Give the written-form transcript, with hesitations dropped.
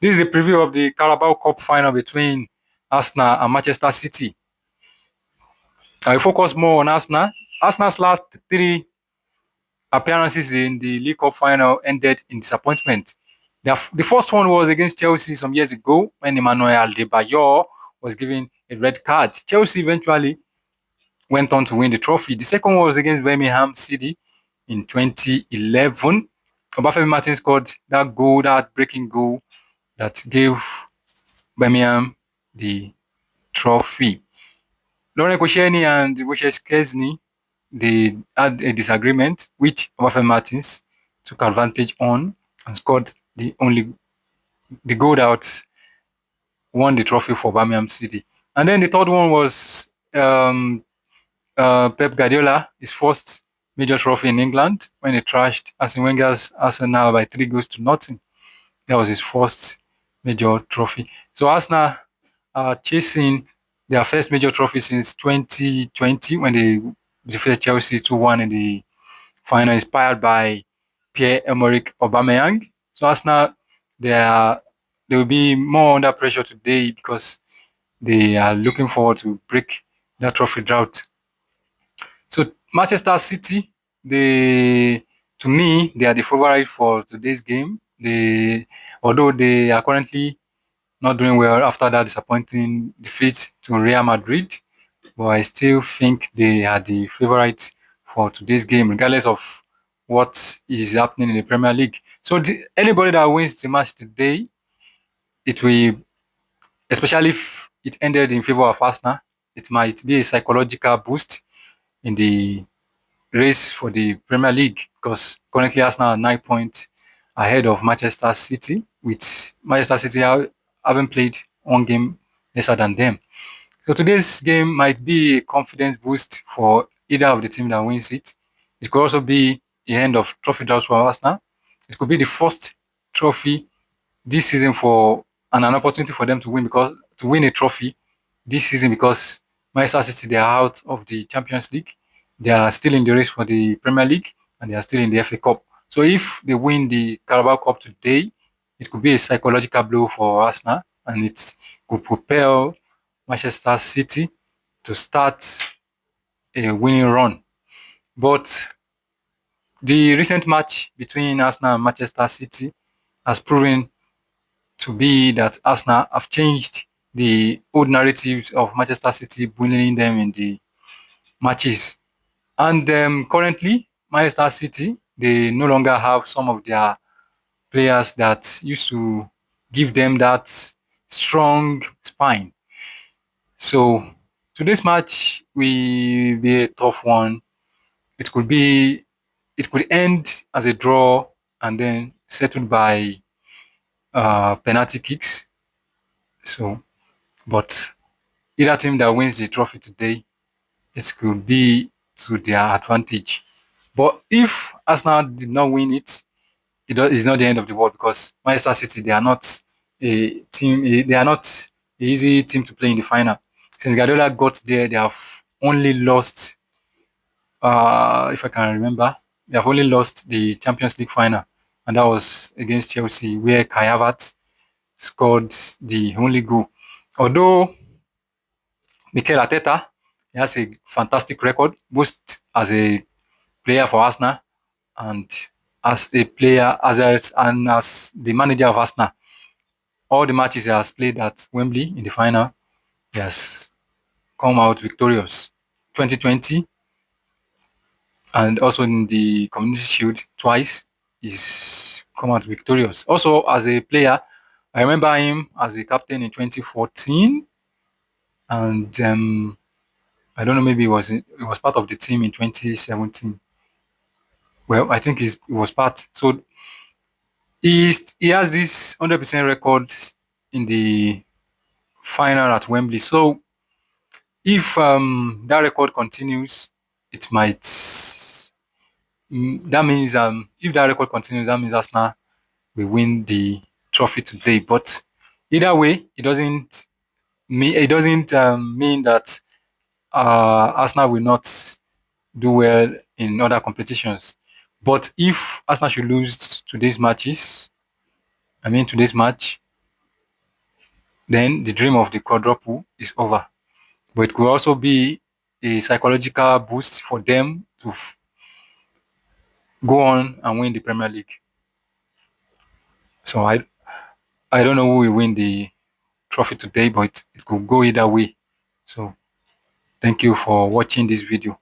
This is a preview of the Carabao Cup final between Arsenal and Manchester City. I will focus more on Arsenal. Arsenal's last three appearances in the League Cup final ended in disappointment. The first one was against Chelsea some years ago when Emmanuel Adebayor was given a red card. Chelsea eventually went on to win the trophy. The second one was against Birmingham City in 2011. Obafemi Martins scored that breaking goal that gave Birmingham the trophy. Lauren Koscielny and Wojciech Szczesny, they had a disagreement, which Obafemi Martins took advantage on and scored the goal that won the trophy for Birmingham City. And then the third one was Pep Guardiola, his first major trophy in England when he trashed Arsene Wenger's Arsenal by 3-0. That was his first major trophy. So Arsenal are chasing their first major trophy since 2020 when they defeated Chelsea 2-1 in the final, inspired by Pierre-Emerick Aubameyang. So Arsenal, they will be more under pressure today because they are looking forward to break that trophy drought. So Manchester City, to me, they are the favorite for today's game. Although they are currently not doing well after that disappointing defeat to Real Madrid, but I still think they are the favorite for today's game, regardless of what is happening in the Premier League. So anybody that wins the match today, it will, especially if it ended in favor of Arsenal, it might be a psychological boost in the race for the Premier League because currently Arsenal are 9 points ahead of Manchester City, with Manchester City having played one game lesser than them. So today's game might be a confidence boost for either of the team that wins it. It could also be the end of trophy drought for Arsenal. It could be the first trophy this season for and an opportunity for them to win a trophy this season because Manchester City, they are out of the Champions League. They are still in the race for the Premier League and they are still in the FA Cup. So if they win the Carabao Cup today, it could be a psychological blow for Arsenal and it could propel Manchester City to start a winning run. But the recent match between Arsenal and Manchester City has proven to be that Arsenal have changed the old narratives of Manchester City bullying them in the matches. And currently, Manchester City, they no longer have some of their players that used to give them that strong spine. So today's match will be a tough one. It could be, it could end as a draw and then settled by penalty kicks. So, but either team that wins the trophy today, it could be to their advantage. But if Arsenal did not win it, it's not the end of the world because Manchester City, they are not a team, they are not an easy team to play in the final. Since Guardiola got there, they have only lost, if I can remember, they have only lost the Champions League final, and that was against Chelsea, where Kai Havertz scored the only goal. Although Mikel Arteta, he has a fantastic record, both as a player for Arsenal and as a player and as the manager of Arsenal. All the matches he has played at Wembley in the final, he has come out victorious. 2020 and also in the Community Shield twice, he's come out victorious. Also, as a player, I remember him as a captain in 2014, and I don't know, maybe he was part of the team in 2017. Well, I think he was part. So he has this 100% record in the final at Wembley. So if that record continues, it might. That means if that record continues, that means Arsenal will win the trophy today. But either way, it doesn't mean that Arsenal will not do well in other competitions. But if Arsenal should lose today's match, then the dream of the quadruple is over. But it could also be a psychological boost for them to go on and win the Premier League. So I don't know who will win the trophy today, but it could go either way. So thank you for watching this video.